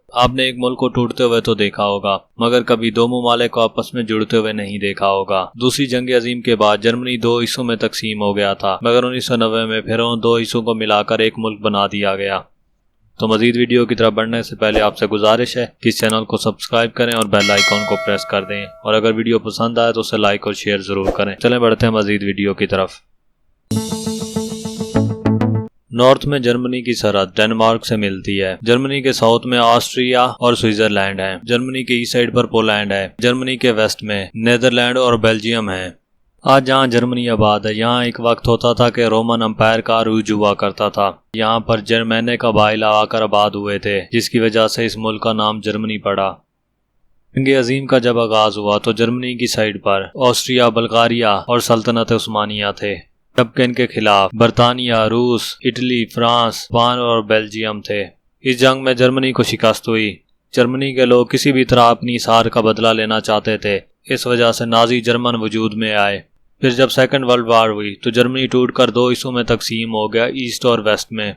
आपने एक मुल्क को टूटते हुए तो देखा होगा, मगर कभी दो ममालिक को आपस में जुड़ते हुए नहीं देखा होगा। दूसरी जंग अजीम के बाद जर्मनी दो हिस्सों में तकसीम हो गया था, मगर 1990 में फिर उन दो हिस्सों को मिलाकर एक मुल्क बना दिया गया। तो मजीद वीडियो की तरफ बढ़ने से पहले आपसे गुजारिश है कि इस चैनल को सब्सक्राइब करें और बेल आइकॉन को प्रेस कर दें, और अगर वीडियो पसंद आए तो उसे लाइक और शेयर जरूर करें। चलें बढ़ते हैं मजीद वीडियो की तरफ। नॉर्थ में जर्मनी की सरहद डेनमार्क से मिलती है। जर्मनी के साउथ में ऑस्ट्रिया और स्विट्जरलैंड है। जर्मनी के ईस्ट साइड पर पोलैंड है। जर्मनी के वेस्ट में नीदरलैंड और बेल्जियम है। आज जहाँ जर्मनी आबाद है, यहाँ एक वक्त होता था कि रोमन अंपायर का अरूज हुआ करता था। यहाँ पर जर्मनी कबाइल आकर आबाद हुए थे, जिसकी वजह से इस मुल्क का नाम जर्मनी पड़ा। जंग अजीम का जब आगाज हुआ तो जर्मनी की साइड पर ऑस्ट्रिया, बल्गारिया और सल्तनत उस्मानिया थे, जबकि इनके खिलाफ बरतानिया, रूस, इटली, फ्रांस, स्पेन और बेल्जियम थे। इस जंग में जर्मनी को शिकस्त हुई। जर्मनी के लोग किसी भी तरह अपनी हार का बदला लेना चाहते थे, इस वजह से नाजी जर्मन वजूद में आए। फिर जब सेकंड वर्ल्ड वार हुई तो जर्मनी टूटकर दो हिस्सों में तकसीम हो गया, ईस्ट और वेस्ट में।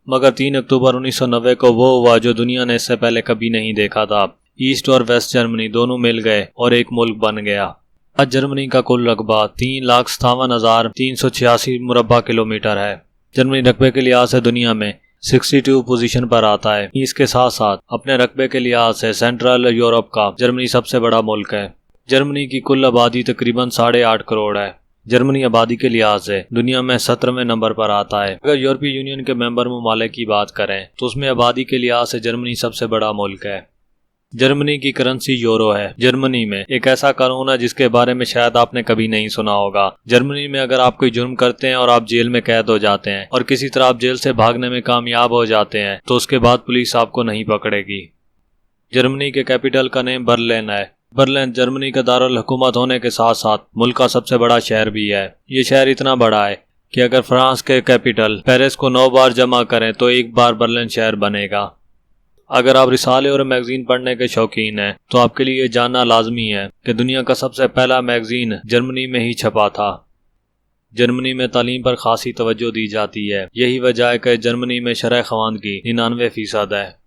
मगर 3 अक्टूबर 1990 को वो हुआ जो दुनिया ने इससे पहले कभी नहीं देखा था। ईस्ट और वेस्ट जर्मनी दोनों मिल गए और एक मुल्क बन गया। आज जर्मनी का कुल रकबा 3,57,386 मुरब्बा किलोमीटर है। जर्मनी रकबे के लिहाज से दुनिया में 62 पोजीशन पर आता है। इसके साथ साथ अपने रकबे के लिहाज से सेंट्रल यूरोप का जर्मनी सबसे बड़ा मुल्क है। जर्मनी की कुल आबादी तकरीबन 8.5 करोड़ है। जर्मनी आबादी के लिहाज से दुनिया में 17वें नंबर पर आता है। अगर यूरोपीय यूनियन के मेंबर ममालिक की बात करें तो उसमें आबादी के लिहाज से जर्मनी सबसे बड़ा मुल्क है। जर्मनी की करेंसी यूरो है। जर्मनी में एक ऐसा कानून है जिसके बारे में शायद आपने कभी नहीं सुना होगा। जर्मनी में अगर आप कोई जुर्म करते हैं और आप जेल में कैद हो जाते हैं और किसी तरह आप जेल से भागने में कामयाब हो जाते हैं तो उसके बाद पुलिस आपको नहीं पकड़ेगी। जर्मनी के कैपिटल का नेम बर्लिन है। बर्लिन जर्मनी का दारुल हुकूमत होने के साथ साथ मुल्क का सबसे बड़ा शहर भी है। ये शहर इतना बड़ा है कि अगर फ्रांस के कैपिटल पेरिस को 9 बार जमा करें तो एक बार बर्लिन शहर बनेगा। अगर आप रिसाले और मैगजीन पढ़ने के शौकीन हैं तो आपके लिए ये जानना लाजमी है कि दुनिया का सबसे पहला मैगजीन जर्मनी में ही छपा था। जर्मनी में तालीम पर खासी तवज्जो दी जाती है। यही वजह है कि जर्मनी में शरह ख़वानगी 99% है।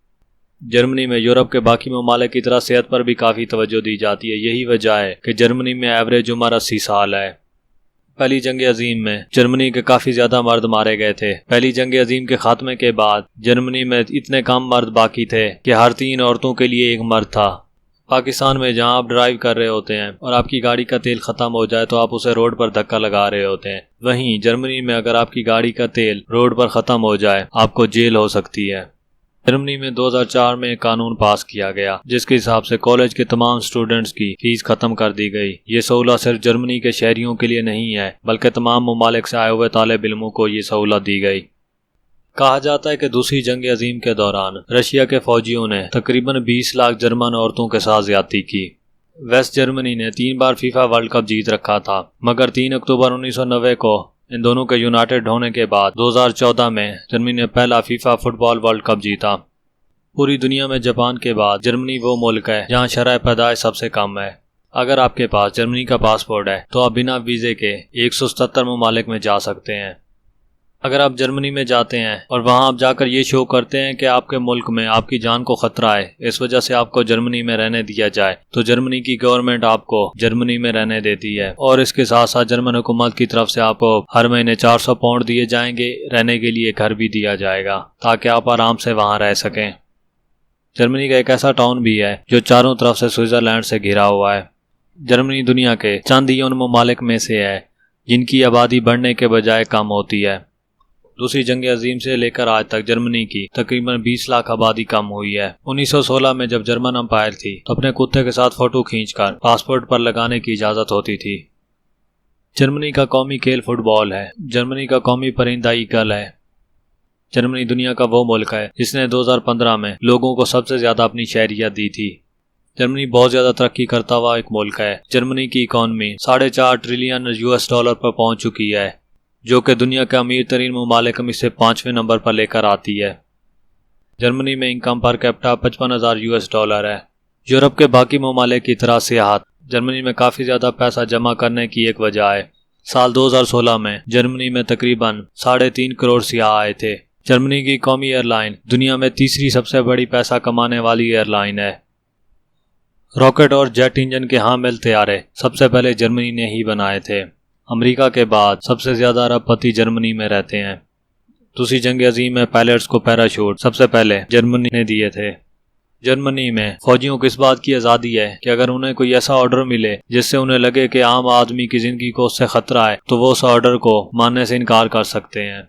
जर्मनी में यूरोप के बाकी ममालिक की तरह सेहत पर भी काफ़ी तवज्जो दी जाती है। यही वजह है कि जर्मनी में एवरेज उम्र 80 साल है। पहली जंग अजीम में जर्मनी के काफ़ी ज़्यादा मर्द मारे गए थे। पहली जंग अजीम के खात्मे के बाद जर्मनी में इतने कम मर्द बाकी थे कि हर 3 औरतों के लिए एक मर्द था। पाकिस्तान में जहां आप ड्राइव कर रहे होते हैं और आपकी गाड़ी का तेल ख़त्म हो जाए तो आप उसे रोड पर धक्का लगा रहे होते हैं, वहीं जर्मनी में अगर आपकी गाड़ी का तेल रोड पर ख़त्म हो जाए आपको जेल हो सकती है। जर्मनी में 2004 में एक कानून पास किया गया जिसके हिसाब से कॉलेज के तमाम स्टूडेंट्स की फीस खत्म कर दी गई। ये सहूलत सिर्फ जर्मनी के शहरियों के लिए नहीं है बल्कि तमाम ममालिक से आए हुए तालिब इल्मों को ये सहूलत दी गई। कहा जाता है कि दूसरी जंग अजीम के दौरान रशिया के फौजियों ने तकरीबन 20 लाख जर्मन औरतों के साथ ज्यादती की। वेस्ट जर्मनी ने 3 बार फीफा वर्ल्ड कप जीत रखा था, मगर 3 अक्टूबर 1990 को इन दोनों के यूनाइटेड होने के बाद 2014 में जर्मनी ने पहला फीफा फुटबॉल वर्ल्ड कप जीता। पूरी दुनिया में जापान के बाद जर्मनी वो मुल्क है जहां शरह पैदाइश सबसे कम है। अगर आपके पास जर्मनी का पासपोर्ट है तो आप बिना वीज़े के 177 ममालिक में जा सकते हैं। अगर आप जर्मनी में जाते हैं और वहां आप जाकर ये शो करते हैं कि आपके मुल्क में आपकी जान को खतरा है, इस वजह से आपको जर्मनी में रहने दिया जाए, तो जर्मनी की गवर्नमेंट आपको जर्मनी में रहने देती है और इसके साथ साथ जर्मन हुकूमत की तरफ से आपको हर महीने 400 पाउंड दिए जाएंगे। रहने के लिए घर भी दिया जाएगा ताकि आप आराम से वहाँ रह सकें। जर्मनी का एक ऐसा टाउन भी है जो चारों तरफ से स्विट्जरलैंड से घिरा हुआ है। जर्मनी दुनिया के चंद ही उन ममालिक में से है जिनकी आबादी बढ़ने के बजाय कम होती है। दूसरी जंग अजीम से लेकर आज तक जर्मनी की तकरीबन 20 लाख आबादी कम हुई है। 1916 में जब जर्मन अंपायर थी तो अपने कुत्ते के साथ फोटो खींचकर पासपोर्ट पर लगाने की इजाजत होती थी। जर्मनी का कौमी खेल फुटबॉल है। जर्मनी का कौमी परिंदा ईगल है। जर्मनी दुनिया का वो मुल्क है जिसने 2015 में लोगों को सबसे ज्यादा अपनी शहरियत दी थी। जर्मनी बहुत ज्यादा तरक्की करता हुआ एक मुल्क है। जर्मनी की इकॉनमी $4.5 ट्रिलियन पर पहुंच चुकी है, जो कि दुनिया के अमीर तरीन ममालिक में से 5वें नंबर पर लेकर आती है। जर्मनी में इनकम पर कैपिटा $55,000 है। यूरोप के बाकी ममालिक की तरह सियाहत जर्मनी में काफ़ी ज़्यादा पैसा जमा करने की एक वजह है। साल 2016 में जर्मनी में तकरीबन 3.5 करोड़ सियाह आए थे, जर्मनी की कौमी एयरलाइन दुनिया में तीसरी सबसे बड़ी पैसा कमाने वाली एयरलाइन है। रॉकेट और जेट इंजन के हामिल तैयारे सबसे पहले जर्मनी ने ही बनाए थे। अमेरिका के बाद सबसे ज्यादा अरबपति जर्मनी में रहते हैं। दूसरी जंग अजीम में पायलट्स को पैराशूट सबसे पहले जर्मनी ने दिए थे। जर्मनी में फौजियों को इस बात की आज़ादी है कि अगर उन्हें कोई ऐसा ऑर्डर मिले जिससे उन्हें लगे कि आम आदमी की जिंदगी को उससे खतरा है तो वो उस ऑर्डर को मानने से इनकार कर सकते हैं।